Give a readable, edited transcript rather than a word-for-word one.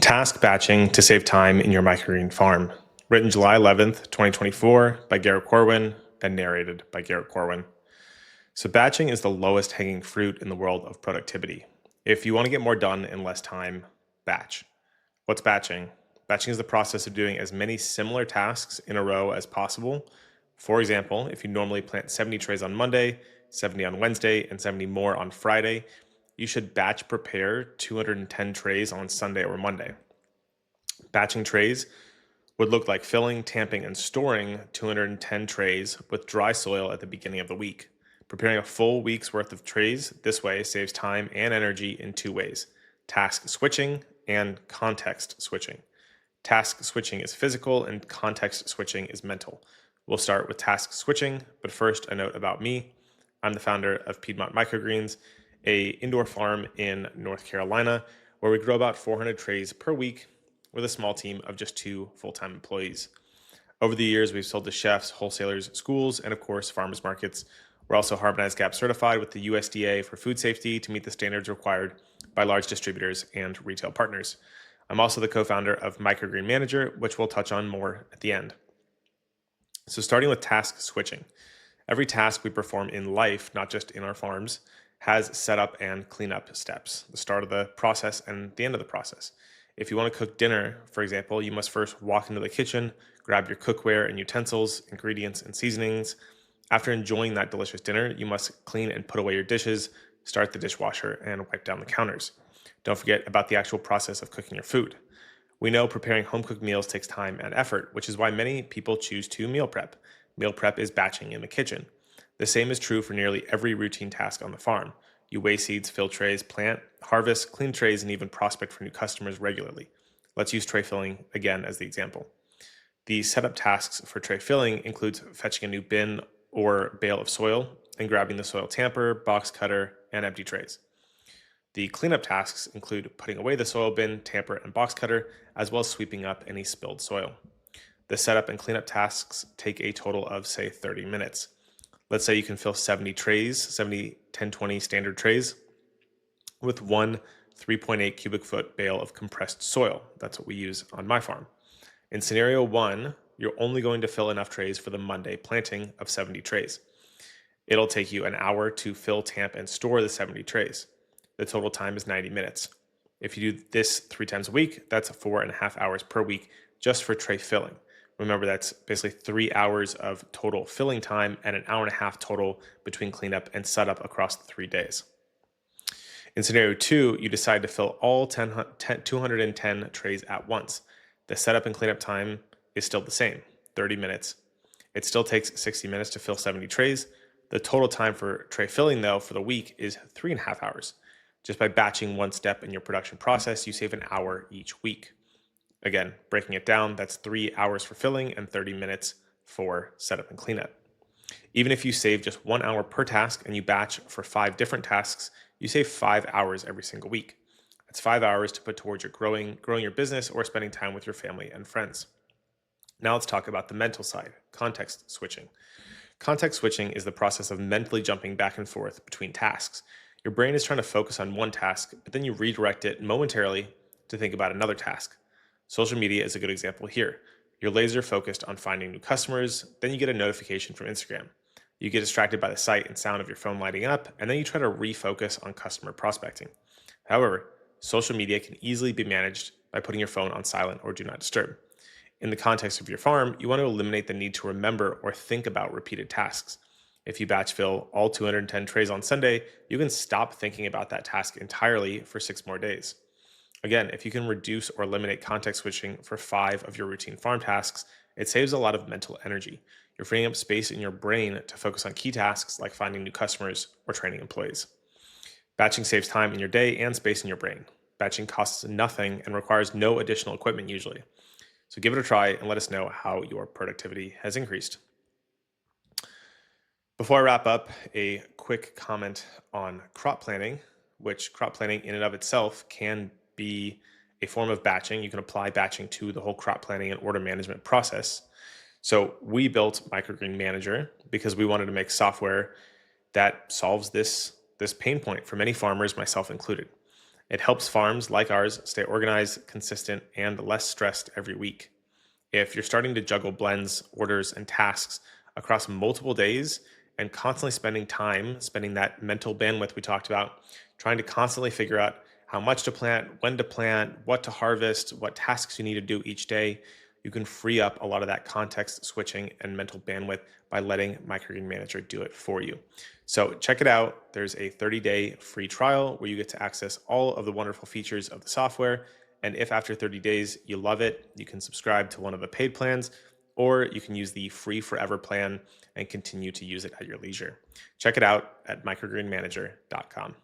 Task Batching to Save Time in Your Microgreen Farm. Written July 11th, 2024 by Garrett Corwin and narrated by Garrett Corwin. So batching is the lowest hanging fruit in the world of productivity. If you want to get more done in less time, batch. What's batching? Batching is the process of doing as many similar tasks in a row as possible. For example, if you normally plant 70 trays on Monday, 70 on Wednesday, and 70 more on Friday, you should batch prepare 210 trays on Sunday or Monday. Batching trays would look like filling, tamping, and storing 210 trays with dry soil at the beginning of the week. Preparing a full week's worth of trays this way saves time and energy in two ways: task switching and context switching. Task switching is physical and context switching is mental. We'll start with task switching, but first a note about me. I'm the founder of Piedmont Microgreens, a indoor farm in North Carolina where we grow about 400 trays per week with a small team of just 2 full-time employees. Over the years, we've sold to chefs, wholesalers, schools, and of course, farmers markets. We're also Harmonized GAP certified with the USDA for food safety to meet the standards required by large distributors and retail partners. I'm also the co-founder of Microgreen Manager, which we'll touch on more at the end. So starting with task switching. Every task we perform in life, not just in our farms, has setup and cleanup steps, the start of the process and the end of the process. If you want to cook dinner, for example, you must first walk into the kitchen, grab your cookware and utensils, ingredients, and seasonings. After enjoying that delicious dinner, you must clean and put away your dishes, start the dishwasher, and wipe down the counters. Don't forget about the actual process of cooking your food. We know preparing home-cooked meals takes time and effort, which is why many people choose to meal prep. Meal prep is batching in the kitchen. The same is true for nearly every routine task on the farm. You weigh seeds, fill trays, plant, harvest, clean trays, and even prospect for new customers regularly. Let's use tray filling again as the example. The setup tasks for tray filling includes fetching a new bin or bale of soil and grabbing the soil tamper, box cutter, and empty trays. The cleanup tasks include putting away the soil bin, tamper, and box cutter, as well as sweeping up any spilled soil. The setup and cleanup tasks take a total of, say, 30 minutes. Let's say you can fill 70 trays, 70 1020 standard trays, with one 3.8 cubic foot bale of compressed soil. That's what we use on my farm. In scenario one, you're only going to fill enough trays for the Monday planting of 70 trays. It'll take you an hour to fill, tamp, and store the 70 trays. The total time is 90 minutes. If you do this 3 times a week, that's 4.5 hours per week just for tray filling. Remember, that's basically 3 hours of total filling time and an hour and a half total between cleanup and setup across the 3 days. In scenario 2, you decide to fill all 210 trays at once. The setup and cleanup time is still the same, 30 minutes. It still takes 60 minutes to fill 70 trays. The total time for tray filling, though, for the week is 3.5 hours. Just by batching one step in your production process, you save an hour each week. Again, breaking it down, that's 3 hours for filling and 30 minutes for setup and cleanup. Even if you save just 1 hour per task and you batch for 5 different tasks, you save 5 hours every single week. That's 5 hours to put towards your growing your business or spending time with your family and friends. Now let's talk about the mental side, context switching. Context switching is the process of mentally jumping back and forth between tasks. Your brain is trying to focus on one task, but then you redirect it momentarily to think about another task. Social media is a good example here. You're laser focused on finding new customers, then you get a notification from Instagram. You get distracted by the sight and sound of your phone lighting up, and then you try to refocus on customer prospecting. However, social media can easily be managed by putting your phone on silent or do not disturb. In the context of your farm, you want to eliminate the need to remember or think about repeated tasks. If you batch fill all 210 trays on Sunday, you can stop thinking about that task entirely for 6 more days. Again, if you can reduce or eliminate context switching for 5 of your routine farm tasks, it saves a lot of mental energy. You're freeing up space in your brain to focus on key tasks like finding new customers or training employees. Batching saves time in your day and space in your brain. Batching costs nothing and requires no additional equipment usually. So give it a try and let us know how your productivity has increased. Before I wrap up, a quick comment on crop planting, which crop planting in and of itself can be a form of batching. You can apply batching to the whole crop planning and order management process. So we built Microgreen Manager because we wanted to make software that solves this pain point for many farmers, myself included. It helps farms like ours stay organized, consistent, and less stressed every week. If you're starting to juggle blends, orders, and tasks across multiple days and constantly spending that mental bandwidth we talked about, trying to constantly figure out how much to plant, when to plant, what to harvest, what tasks you need to do each day, you can free up a lot of that context switching and mental bandwidth by letting Microgreen Manager do it for you. So check it out. There's a 30-day free trial where you get to access all of the wonderful features of the software. And if after 30 days you love it, you can subscribe to one of the paid plans, or you can use the free forever plan and continue to use it at your leisure. Check it out at microgreenmanager.com.